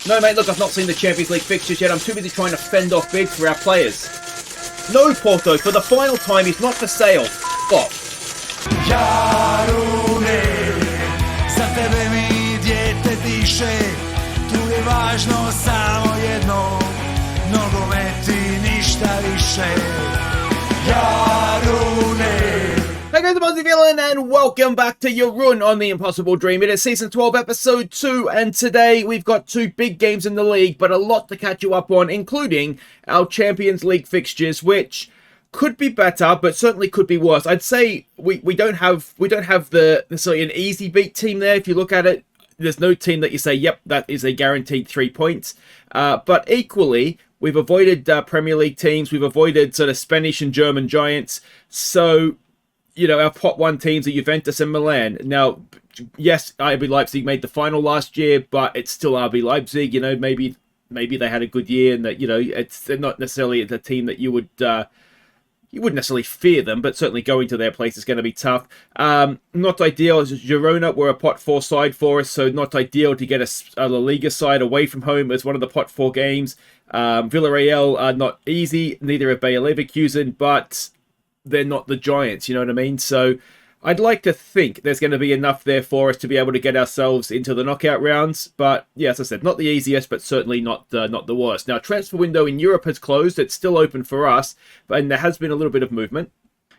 No, mate, look, I've not seen the Champions League fixtures yet. I'm too busy trying to fend off bids for our players. No, Porto, for the final time, he's not for sale. Off. Jarune, za tebe mi dijete diše, tu je važno samo jedno, nogomet i ništa više. Jarune. Hey guys, I'm Aussie Villain and welcome back to your run on The Impossible Dream. It is Season 12, Episode 2, and today we've got two big games in the league, but a lot to catch you up on, including our Champions League fixtures, which could be better, but certainly could be worse. I'd say we don't have the necessarily an easy beat team there. If you look at it, there's no team that you say, yep, that is a guaranteed 3 points. But equally, we've avoided Premier League teams. We've avoided sort of Spanish and German giants. So, you know, our pot one teams are Juventus and Milan. Now, yes, RB Leipzig made the final last year, but it's still RB Leipzig. You know, maybe they had a good year, and that, you know, they're not necessarily the team that you wouldn't necessarily fear them, but certainly going to their place is going to be tough. Not ideal. Girona were a pot 4 side for us, so not ideal to get a La Liga side away from home as one of the pot 4 games. Villarreal are not easy, neither are Bayer Leverkusen, but they're not the Giants, you know what I mean? So I'd like to think there's going to be enough there for us to be able to get ourselves into the knockout rounds. But yeah, as I said, not the easiest, but certainly not the worst. Now, transfer window in Europe has closed. It's still open for us, and there has been a little bit of movement.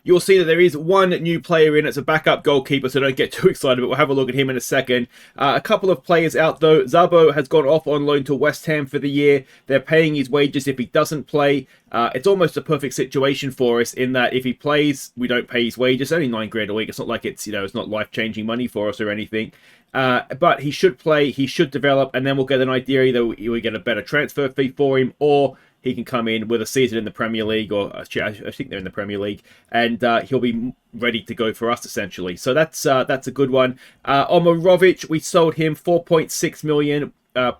You'll see that there is one new player in. It's a backup goalkeeper, so don't get too excited, but we'll have a look at him in a second. A couple of players out, though. Zabo has gone off on loan to West Ham for the year. They're paying his wages if he doesn't play. It's almost a perfect situation for us in that if he plays, we don't pay his wages. It's only $9,000 a week. It's not like it's, you know, it's not life-changing money for us or anything. But he should play, he should develop, and then we'll get an idea either we get a better transfer fee for him, or he can come in with a season in the Premier League, or I think they're in the Premier League, and he'll be ready to go for us, essentially. So that's a good one. Omarovic, we sold him 4.6 million.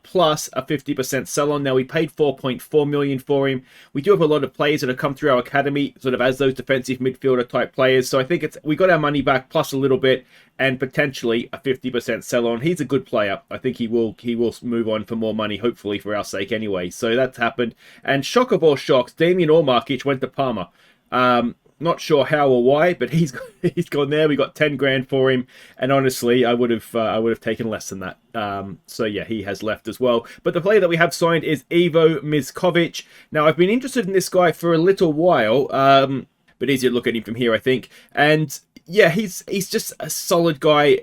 Plus a 50% sell-on. Now, we paid 4.4 million for him. We do have a lot of players that have come through our academy sort of as those defensive midfielder type players, so I think we got our money back plus a little bit, and potentially a 50% sell-on. He's a good player. I think he will move on for more money, hopefully for our sake anyway. So that's happened. And shock of all shocks, Damian Ormarkic went to Parma. Not sure how or why, but he's gone there. We got 10 grand for him, and honestly, I would have taken less than that. So yeah, he has left as well. But the player that we have signed is Ivo Miskovic. Now, I've been interested in this guy for a little while, but easier to look at him from here, I think. And yeah, he's just a solid guy.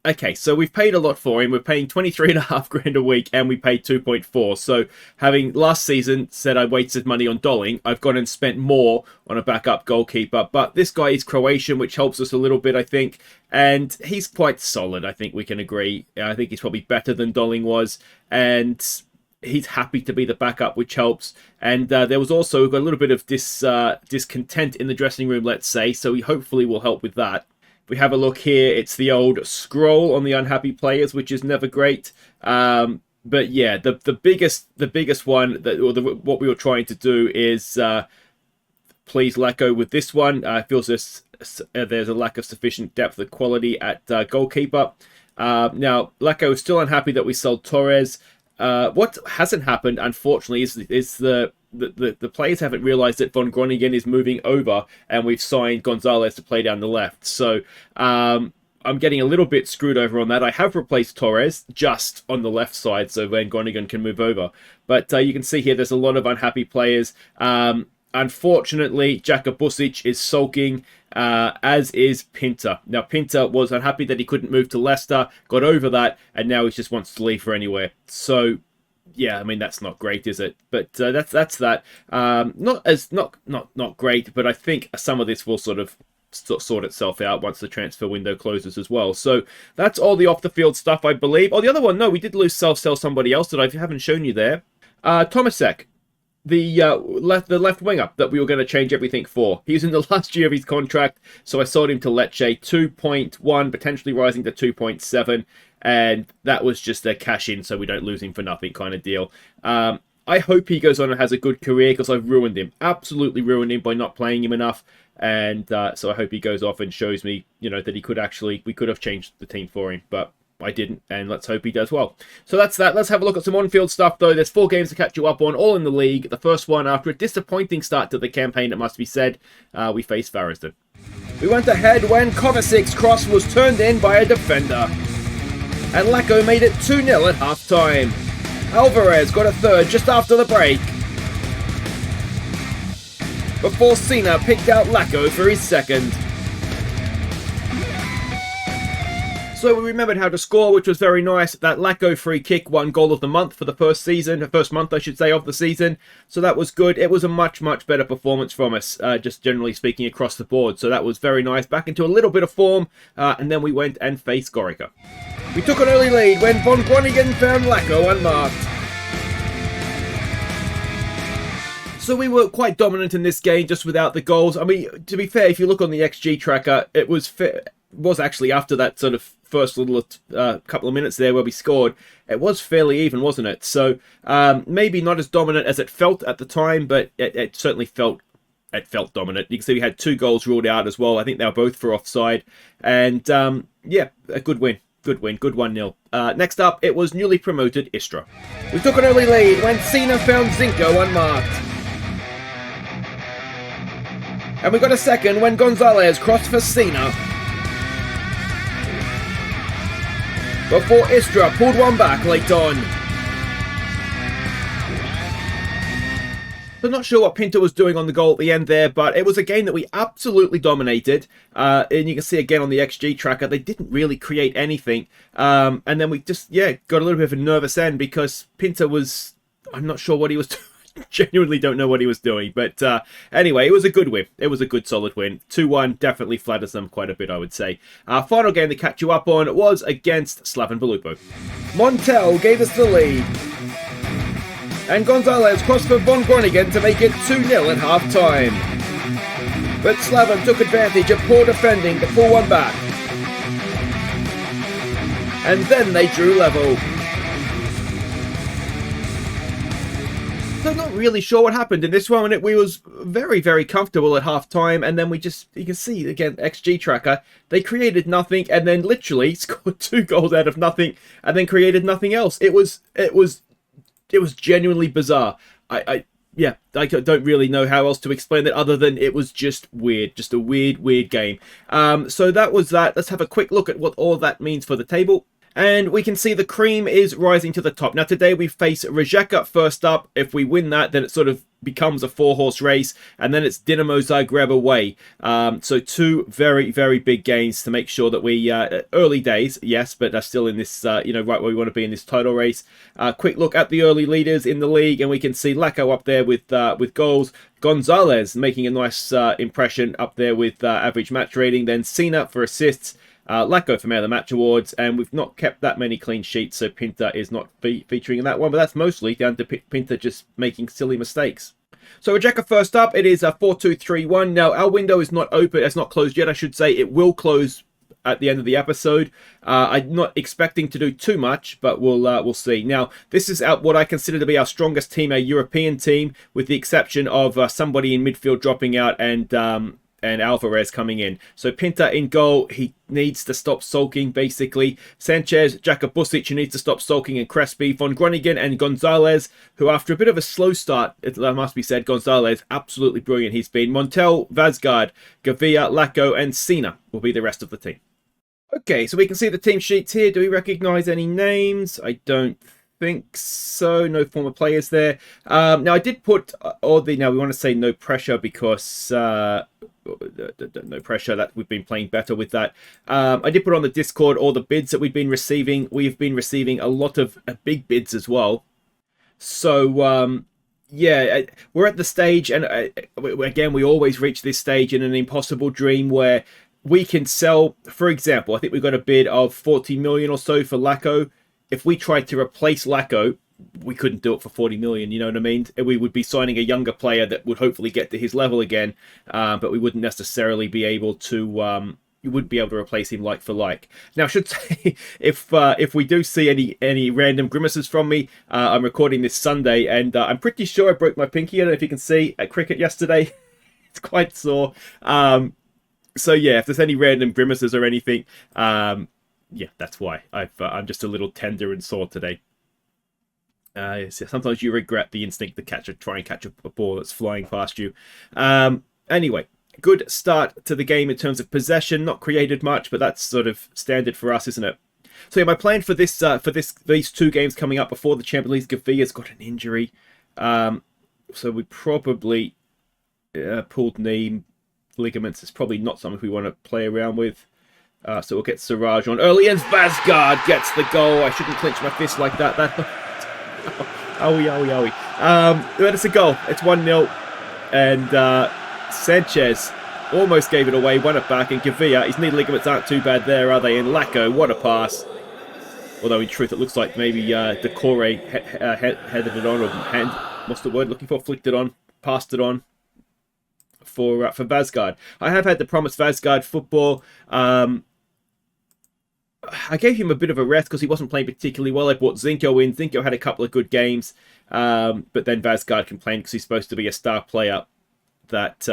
Okay, so we've paid a lot for him. We're paying 23.5 grand a week, and we paid 2.4. So having last season said I wasted money on Dolling, I've gone and spent more on a backup goalkeeper. But this guy is Croatian, which helps us a little bit, I think. And he's quite solid, I think we can agree. I think he's probably better than Dolling was. And he's happy to be the backup, which helps. And there was also a little bit of discontent in the dressing room, let's say. So he hopefully will help with that. We have a look here. It's the old scroll on the unhappy players, which is never great. But yeah, the biggest one what we were trying to do is please let go with this one. Feels there's a lack of sufficient depth of quality at goalkeeper. Now, Lacko is still unhappy that we sold Torres. What hasn't happened, unfortunately, is the players haven't realised that Von Groningen is moving over, and we've signed Gonzalez to play down the left. So I'm getting a little bit screwed over on that. I have replaced Torres just on the left side, so Van Groningen can move over. But you can see here there's a lot of unhappy players. Unfortunately, Jaka Busic is sulking, as is Pinter. Now, Pinter was unhappy that he couldn't move to Leicester, got over that, and now he just wants to leave for anywhere. So yeah, I mean, that's not great, is it? But that's that. Not great, but I think some of this will sort of sort itself out once the transfer window closes as well. So that's all the off the field stuff, I believe. Oh, the other one, no, we did lose sell somebody else that I haven't shown you there. Tomasek, the left winger that we were going to change everything for. He's in the last year of his contract, so I sold him to Lecce, 2.1, potentially rising to 2.7. And that was just a cash in so we don't lose him for nothing kind of deal. I hope he goes on and has a good career, because I've ruined him. Absolutely ruined him by not playing him enough. And so I hope he goes off and shows me, you know, that we could have changed the team for him. But I didn't, and let's hope he does well. So that's that. Let's have a look at some on-field stuff, though. There's 4 games to catch you up on, all in the league. The first one, after a disappointing start to the campaign, it must be said, we faced Varisden. We went ahead when Kovacic's cross was turned in by a defender. And Lacko made it 2-0 at half-time. Alvarez got a third just after the break, before Cena picked out Lacko for his second. So we remembered how to score, which was very nice. That Lacko free kick won goal of the month for the first month I should say, of the season. So that was good. It was a much, much better performance from us, just generally speaking across the board. So that was very nice. Back into a little bit of form, and then we went and faced Gorica. We took an early lead when Von Groningen found Lacko unmarked. So we were quite dominant in this game, just without the goals. I mean, to be fair, if you look on the XG tracker, it was actually after that sort of first little couple of minutes there where we scored, it was fairly even, wasn't it? So maybe not as dominant as it felt at the time, but it certainly felt dominant. You can see we had 2 goals ruled out as well. I think they were both for offside. And yeah, a good win. Good 1-0. Next up, it was newly promoted Istra. We took an early lead when Cena found Zinko unmarked. And we got a second when Gonzalez crossed for Cena, before Istra pulled one back late on. So not sure what Pinto was doing on the goal at the end there, but it was a game that we absolutely dominated. And you can see again on the XG tracker, they didn't really create anything. And then we just, got a little bit of a nervous end because Pinto was, I'm not sure what he was doing. Genuinely don't know what he was doing. But anyway, it was a good win. It was a good solid win. 2-1 definitely flatters them quite a bit, I would say. Our final game to catch you up on was against Slaven Belupo. Montel gave us the lead, and Gonzalez crossed for Von Groningen to make it 2-0 at half-time. But Slaven took advantage of poor defending to pull one back, and then they drew level. So not really sure what happened in this one. We was very, very comfortable at half-time, and then we just, you can see, again, XG tracker, they created nothing, and then literally scored 2 goals out of nothing, and then created nothing else. It was genuinely bizarre. I don't really know how else to explain it other than it was just weird. Just a weird game. So that was that. Let's have a quick look at what all that means for the table. And we can see the cream is rising to the top. Now today we face Rijeka first up. If we win that, then it sort of becomes a 4-horse race, and then it's Dinamo Zagreb away. So 2 very, very big games to make sure that we, early days, yes, but are still in this, right where we want to be in this title race. Quick look at the early leaders in the league, and we can see Lacko up there with goals. Gonzalez making a nice impression up there with average match rating. Then Cena for assists. Lacko for Man of the Match awards, and we've not kept that many clean sheets, so Pinta is not featuring in that one, but that's mostly down to Pinta just making silly mistakes. So Rijeka first up, it is a 4-2-3-1. Now our window is not open, it's not closed yet, I should say. It will close at the end of the episode. I'm not expecting to do too much, but we'll see. Now this is what I consider to be our strongest team, our European team, with the exception of somebody in midfield dropping out and Alvarez coming in. So Pinta in goal, he needs to stop sulking, basically. Sanchez, Jakabusic, who needs to stop sulking, and Crespi, Von Groningen, and Gonzalez, who after a bit of a slow start, it must be said, Gonzalez, absolutely brilliant he's been. Montel, Vazgard, Gavia, Lacko, and Cena will be the rest of the team. Okay, so we can see the team sheets here. Do we recognise any names? I don't think so. No former players there. Now I did put now we want to say no pressure because no pressure, that we've been playing better with that. I did put on the Discord all the bids that we've been receiving. We've been receiving a lot of big bids as well. So yeah, we're at the stage, and again, we always reach this stage in an impossible dream where we can sell, for example, I think we've got a bid of 40 million or so for Lacko. If we tried to replace Lacko, we couldn't do it for 40 million, you know what I mean? We would be signing a younger player that would hopefully get to his level again, but we wouldn't necessarily be able to, you wouldn't be able to replace him like for like. Now, I should say, if we do see any random grimaces from me, I'm recording this Sunday, and I'm pretty sure I broke my pinky. I don't know if you can see at cricket yesterday. It's quite sore. So yeah, if there's any random grimaces or anything, yeah, that's why. I'm just a little tender and sore today. Sometimes you regret the instinct to try and catch a ball that's flying past you. Anyway, good start to the game in terms of possession. Not created much, but that's sort of standard for us, isn't it? So yeah, my plan for these 2 games coming up before the Champions League, Gavia's got an injury. So we probably pulled knee ligaments. It's probably not something we want to play around with. So we'll get Siraj on early, and Vazgard gets the goal. I shouldn't clench my fist like that. But it's a goal. It's 1-0. And Sanchez almost gave it away, won it back. And Gavia, his knee ligaments aren't too bad there, are they? And Lacko, what a pass. Although in truth, it looks like maybe Decore headed it on, or what's the word looking for? Flicked it on, passed it on for Vazgard. I have had to promise Vazgard football. I gave him a bit of a rest because he wasn't playing particularly well. I brought Zinko in. Zinko had a couple of good games, but then Vazgard complained because he's supposed to be a star player that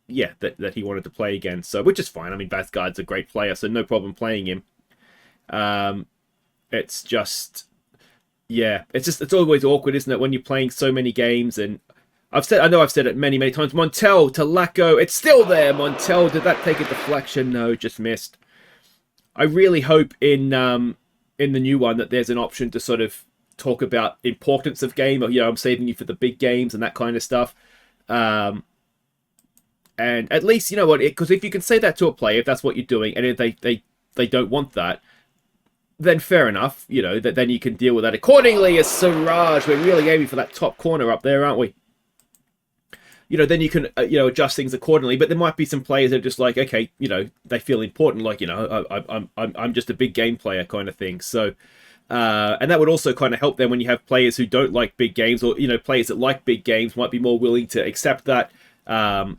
he wanted to play again. So, which is fine. I mean, Vazgard's a great player, so no problem playing him. It's just, it's always awkward, isn't it, when you're playing so many games? And I know I've said it many times. Montel to Lacko, it's still there. Montel, did that take a deflection? No, just missed. I really hope in the new one that there's an option to sort of talk about importance of game, or I'm saving you for the big games and that kind of stuff. And at least, you know what, because if you can say that to a player, if that's what you're doing, and if they don't want that, then fair enough, then you can deal with that accordingly. As Siraj, we're really aiming for that top corner up there, aren't we? Then you can, adjust things accordingly. But there might be some players that are just like, okay, they feel important, like, I'm just a big game player kind of thing. So, and that would also kind of help them when you have players who don't like big games, or, players that like big games might be more willing to accept that. So,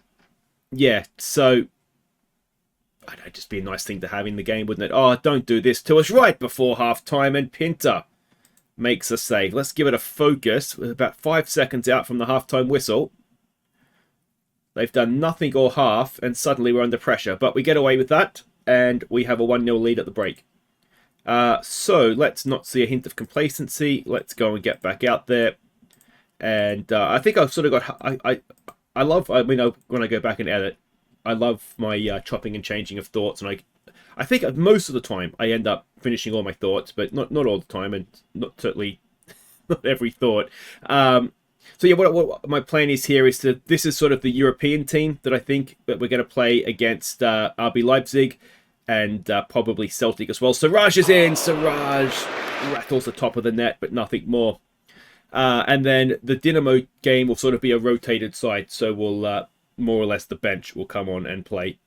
I don't know, just be a nice thing to have in the game, wouldn't it? Oh, don't do this to us right before half-time, and Pinter makes a save. Let's give it a focus. We're about 5 seconds out from the half-time whistle. They've done nothing or half, and suddenly we're under pressure. But we get away with that, and we have a 1-0 lead at the break. So let's not see a hint of complacency. Let's go and get back out there. And I think I've sort of got... when I go back and edit, I love my chopping and changing of thoughts. And I think most of the time I end up finishing all my thoughts, but not all the time, and certainly not every thought. So yeah, what my plan is here is this is sort of the European team that I think that we're going to play against RB Leipzig and probably Celtic as well. Siraj is in. Siraj rattles the top of the net, but nothing more. And then the Dinamo game will sort of be a rotated side, so we'll more or less the bench will come on and play.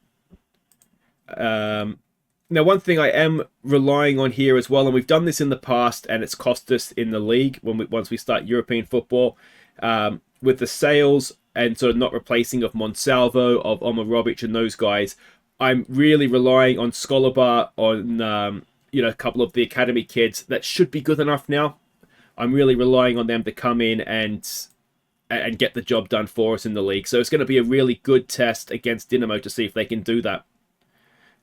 Now, one thing I am relying on here as well, and we've done this in the past, and it's cost us in the league once we start European football, with the sales and sort of not replacing of Monsalvo, of Omarovic and those guys. I'm really relying on Skolabar, on a couple of the academy kids that should be good enough now. I'm really relying on them to come in and get the job done for us in the league. So it's going to be a really good test against Dinamo to see if they can do that.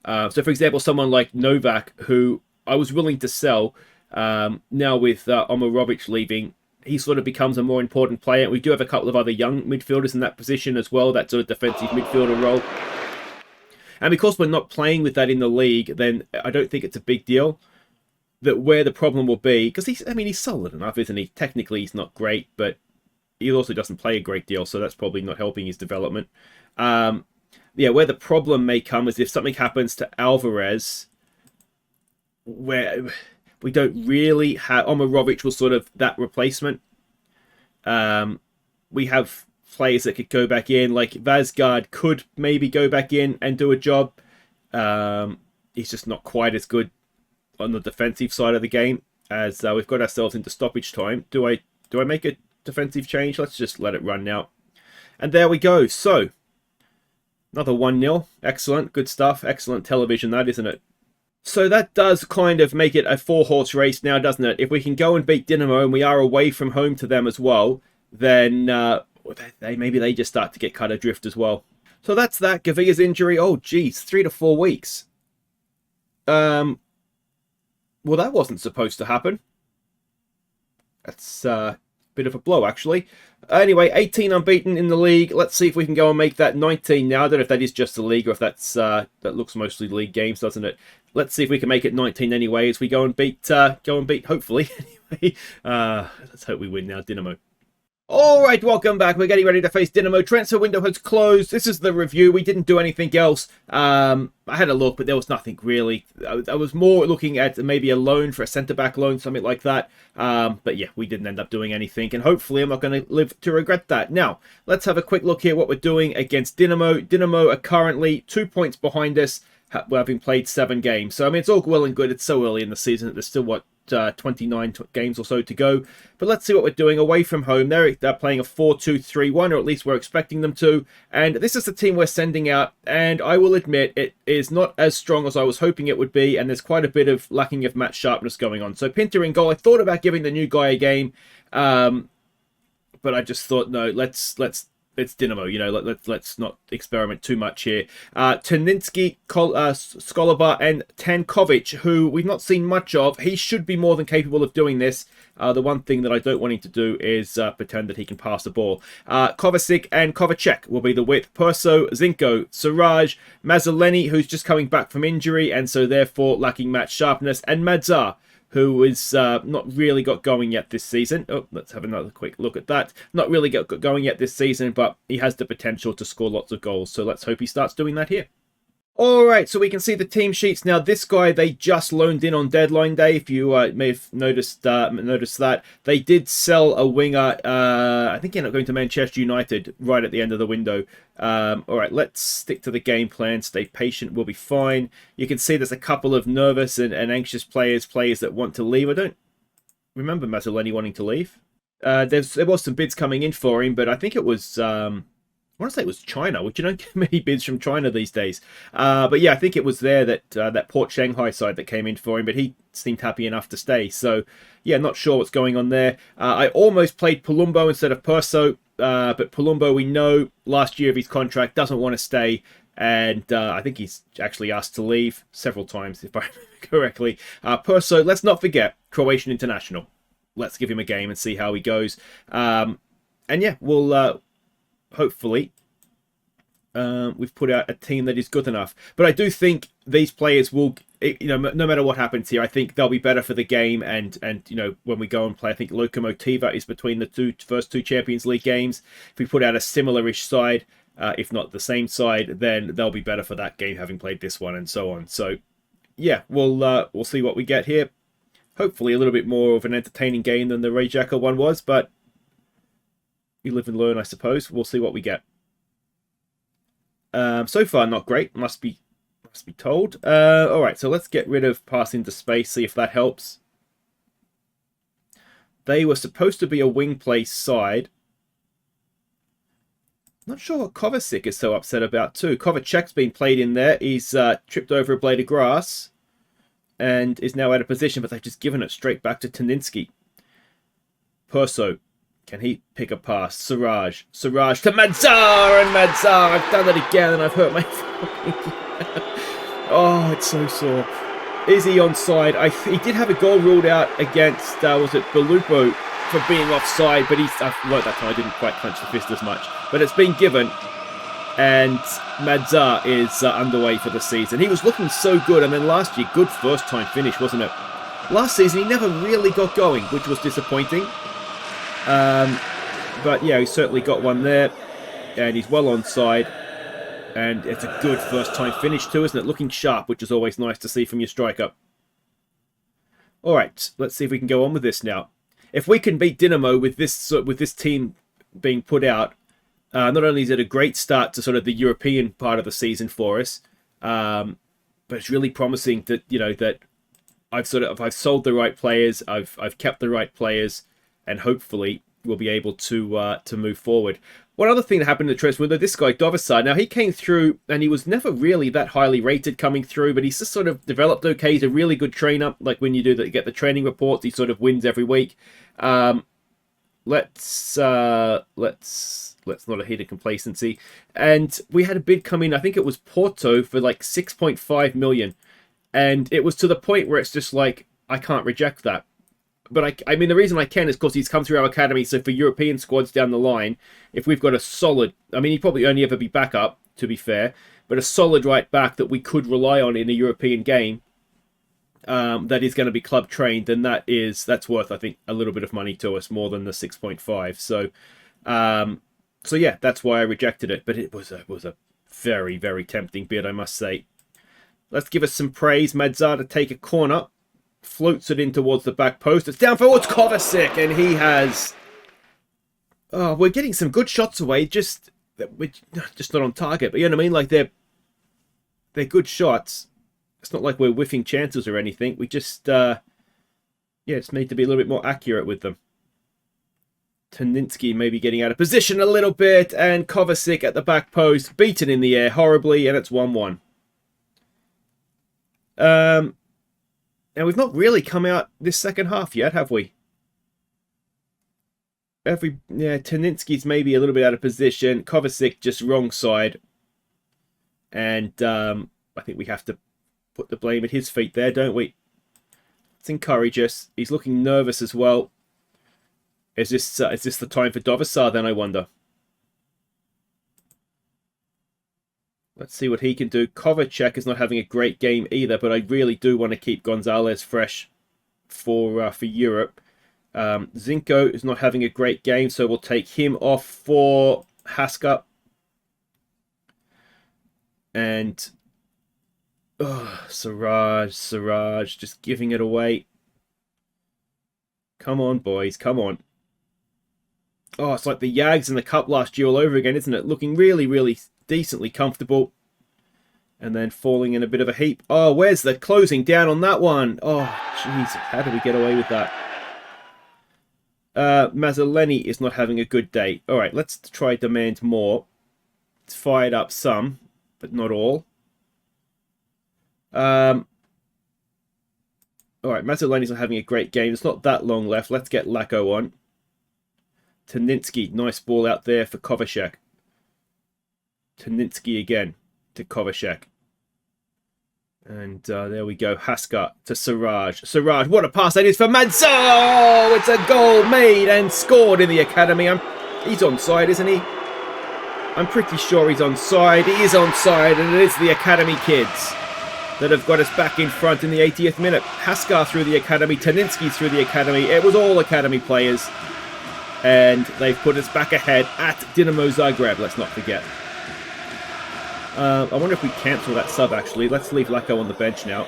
So, for example, someone like Novak, who I was willing to sell, now with Omarovic leaving, he sort of becomes a more important player. We do have a couple of other young midfielders in that position as well, that sort of defensive midfielder role. And because we're not playing with that in the league, then I don't think it's a big deal. That where the problem will be, because he's solid enough, isn't he? Technically, he's not great, but he also doesn't play a great deal, so that's probably not helping his development. Where the problem may come is if something happens to Alvarez, where we don't really have... Omarovic was sort of that replacement. We have players that could go back in, like Vazgard could maybe go back in and do a job. He's just not quite as good on the defensive side of the game, as we've got ourselves into stoppage time. Do I make a defensive change? Let's just let it run now. And there we go. So, another 1-0. Excellent. Good stuff. Excellent television, that, isn't it? So that does kind of make it a 4-horse race now, doesn't it? If we can go and beat Dinamo, and we are away from home to them as well, then maybe they just start to get cut adrift as well. So that's that. Gavia's injury. Oh, geez, 3 to 4 weeks. Well, that wasn't supposed to happen. That's a bit of a blow, actually. Anyway, 18 unbeaten in the league. Let's see if we can go and make that 19 now. I don't know if that is just the league or if that's that looks mostly league games, doesn't it? Let's see if we can make it 19 anyway as we go and beat hopefully. Anyway, let's hope we win now, Dinamo. Alright, welcome back. We're getting ready to face Dinamo. Transfer window has closed. This is the review. We didn't do anything else. I had a look, but there was nothing really. I was more looking at maybe a loan for a centre-back loan, something like that. But yeah, we didn't end up doing anything. And hopefully I'm not going to live to regret that. Now, let's have a quick look here what we're doing against Dinamo. Dinamo are currently 2 points behind us, having played 7 games. So, I mean, it's all well and good. It's so early in the season that there's still, 29 games or so to go. But let's see what we're doing away from home. They're playing a 4-2-3-1, or at least we're expecting them to. And this is the team we're sending out. And I will admit, it is not as strong as I was hoping it would be. And there's quite a bit of lacking of match sharpness going on. So Pinter in goal. I thought about giving the new guy a game. But I just thought, no, it's Dinamo, you know, let's not experiment too much here. Taninski, Skolobar, and Tankovic, who we've not seen much of. He should be more than capable of doing this. The one thing that I don't want him to do is pretend that he can pass the ball. Kovacic and Kovacek will be the width. Perso, Zinko, Siraj, Mazzoleni, who's just coming back from injury, and so therefore lacking match sharpness, and Madzar, who is not really got going yet this season. Oh, let's have another quick look at that. Not really got going yet this season, but he has the potential to score lots of goals. So let's hope he starts doing that here. All right, so we can see the team sheets. Now, this guy, they just loaned in on deadline day. If you may have noticed that. They did sell a winger, I think he ended up going to Manchester United right at the end of the window. All right, let's stick to the game plan. Stay patient, we'll be fine. You can see there's a couple of nervous and anxious players that want to leave. I don't remember Mazzoleni wanting to leave. There was some bids coming in for him, but I think it was... I want to say it was China, which you don't get many bids from China these days. But yeah, I think it was there that Port Shanghai side that came in for him, but he seemed happy enough to stay. So yeah, not sure what's going on there. I almost played Palumbo instead of Perso, but Palumbo, we know last year of his contract, doesn't want to stay. And I think he's actually asked to leave several times, if I remember correctly. Perso, let's not forget, Croatian international. Let's give him a game and see how he goes. And yeah, we'll... hopefully, we've put out a team that is good enough. But I do think these players will, you know, no matter what happens here, I think they'll be better for the game. And you know, when we go and play, I think Lokomotiva is between the first two Champions League games. If we put out a similar-ish side, if not the same side, then they'll be better for that game, having played this one and so on. So, yeah, we'll see what we get here. Hopefully, a little bit more of an entertaining game than the Rijeka one was, but you live and learn, I suppose. We'll see what we get. So far, not great. Must be told. All right, so let's get rid of pass into space. See if that helps. They were supposed to be a wing play side. Not sure what Kovacic is so upset about too. Kovacek's been played in there. He's tripped over a blade of grass and is now out of position, but they've just given it straight back to Taninski. Perso. Can he pick a pass? Siraj to Madzar, and Madzar. I've done it again, and I've hurt my Oh, it's so sore. Is he onside? He did have a goal ruled out against, was it Belupo, for being offside, but well, that time I didn't quite clench the fist as much. But it's been given, and Madzar is underway for the season. He was looking so good, and then last year, good first-time finish, wasn't it? Last season, he never really got going, which was disappointing. But yeah, he certainly got one there, and he's well onside, and it's a good first-time finish too, isn't it? Looking sharp, which is always nice to see from your striker. All right, let's see if we can go on with this now. If we can beat Dinamo with this team being put out, not only is it a great start to sort of the European part of the season for us, but it's really promising that, you know, that I've sold the right players, I've kept the right players, and hopefully we'll be able to move forward. One other thing that happened in the transfer window, this guy, Dovasar, now he came through and he was never really that highly rated coming through, but he's just sort of developed okay. He's a really good trainer. Like when you get the training reports, he sort of wins every week. Let's not adhere to complacency. And we had a bid come in, I think it was Porto, for like 6.5 million. And it was to the point where it's just like, I can't reject that. But I mean, the reason I can is because he's come through our academy. So for European squads down the line, if we've got a solid, I mean, he'd probably only ever be backup, to be fair, but a solid right back that we could rely on in a European game, that is going to be club trained, then that's worth, I think, a little bit of money to us, more than the 6.5. So yeah, that's why I rejected it. But it was a very, very tempting bid, I must say. Let's give us some praise. Madzar to take a corner. Floats it in towards the back post. It's down forwards, Kovacic, and he has... Oh, we're getting some good shots away, just not on target. But you know what I mean? Like, they're good shots. It's not like we're whiffing chances or anything. We just, just need to be a little bit more accurate with them. Taninsky maybe getting out of position a little bit, and Kovacic at the back post, beaten in the air horribly, and it's 1-1. Now, we've not really come out this second half yet, have we? Taninsky's maybe a little bit out of position. Kovacic just wrong side. And I think we have to put the blame at his feet there, don't we? Let's encourage us. He's looking nervous as well. Is this the time for Dovasar then, I wonder? Let's see what he can do. Kovacic is not having a great game either, but I really do want to keep Gonzalez fresh for Europe. Zinko is not having a great game, so we'll take him off for Haska. And Siraj, just giving it away. Come on, boys, come on. Oh, it's like the Yags in the Cup last year all over again, isn't it? Looking really, really decently comfortable. And then falling in a bit of a heap. Oh, where's the closing down on that one? Oh, jeez, how did we get away with that? Mazzoleni is not having a good day. All right, let's try demand more. It's fired up some, but not all. All right, Mazzoleni's not having a great game. It's not that long left. Let's get Lacko on. Taninsky, nice ball out there for Kovacic. Taninsky again to Kovacic. And there we go. Haska to Siraj. Siraj, what a pass that is for Madzo! Oh, it's a goal made and scored in the academy. He's onside, isn't he? I'm pretty sure he's onside. He is onside, and it is the academy kids that have got us back in front in the 80th minute. Haska through the academy. Taninsky through the academy. It was all academy players. And they've put us back ahead at Dinamo Zagreb, let's not forget. I wonder if we cancel that sub, actually. Let's leave Lacko on the bench now.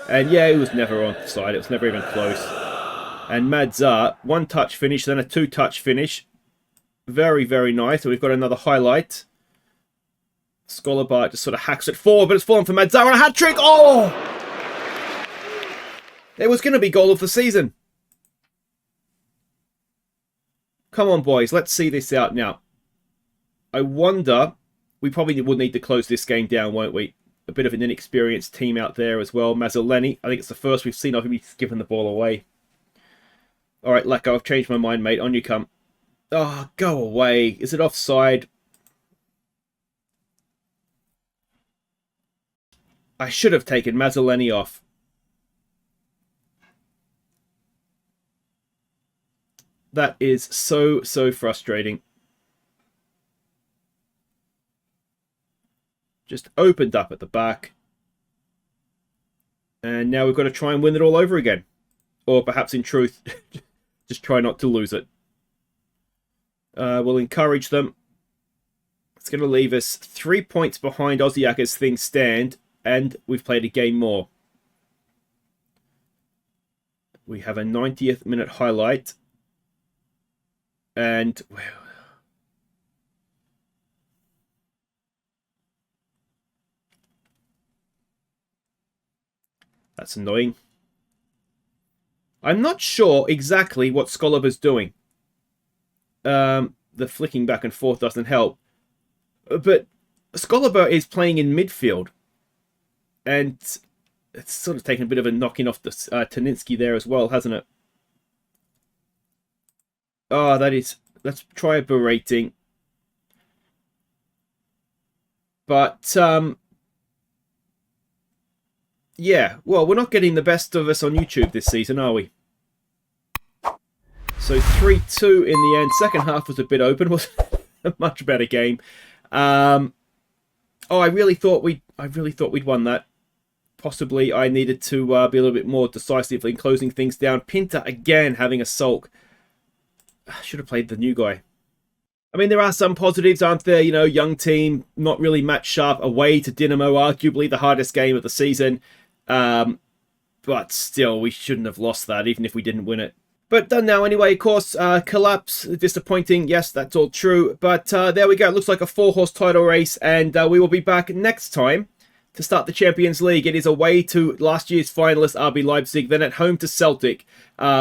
And yeah, he was never on side. It was never even close. And Madzar, one-touch finish, then a two-touch finish. Very, very nice. So we've got another highlight. Skolabar just sort of hacks it forward, but it's fallen for Madzar on a hat-trick. Oh! It was going to be goal of the season. Come on, boys. Let's see this out now. I wonder... We probably will need to close this game down, won't we? A bit of an inexperienced team out there as well. Mazzoleni, I think it's the first we've seen of him. He's given the ball away. All right, Lacko, I've changed my mind, mate. On you come. Oh, go away. Is it offside? I should have taken Mazzoleni off. That is so, so frustrating. Just opened up at the back. And now we've got to try and win it all over again. Or perhaps in truth, just try not to lose it. We'll encourage them. It's going to leave us 3 points behind Osijek as things stand. And we've played a game more. We have a 90th minute highlight. And... that's annoying. I'm not sure exactly what Skolabar's doing. The flicking back and forth doesn't help. But Skolabar is playing in midfield. And it's sort of taken a bit of a knocking off the Taninsky there as well, hasn't it? Oh, that is... Let's try a berating. But, Yeah, well, we're not getting the best of us on YouTube this season, are we? So 3-2 in the end. Second half was a bit open. Was a much better game. Oh, I really thought we'd won that. Possibly I needed to be a little bit more decisive in closing things down. Pinta again having a sulk. I should have played the new guy. I mean, there are some positives, aren't there? You know, young team, not really match sharp, away to Dinamo, arguably the hardest game of the season. But still, we shouldn't have lost that, even if we didn't win it. But done now anyway, of course. Collapse, disappointing. Yes, that's all true. But there we go. It looks like a 4-horse title race, and we will be back next time to start the Champions League. It is away to last year's finalist RB Leipzig, then at home to Celtic,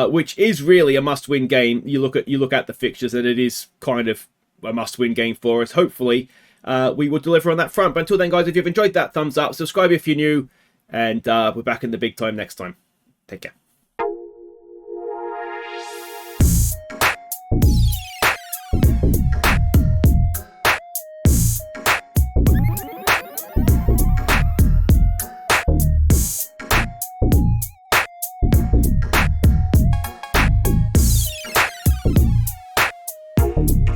which is really a must-win game. You look at the fixtures, and it is kind of a must-win game for us. Hopefully, we will deliver on that front. But until then, guys, if you've enjoyed that, thumbs up, subscribe if you're new, and we're back in the big time next time. Take care.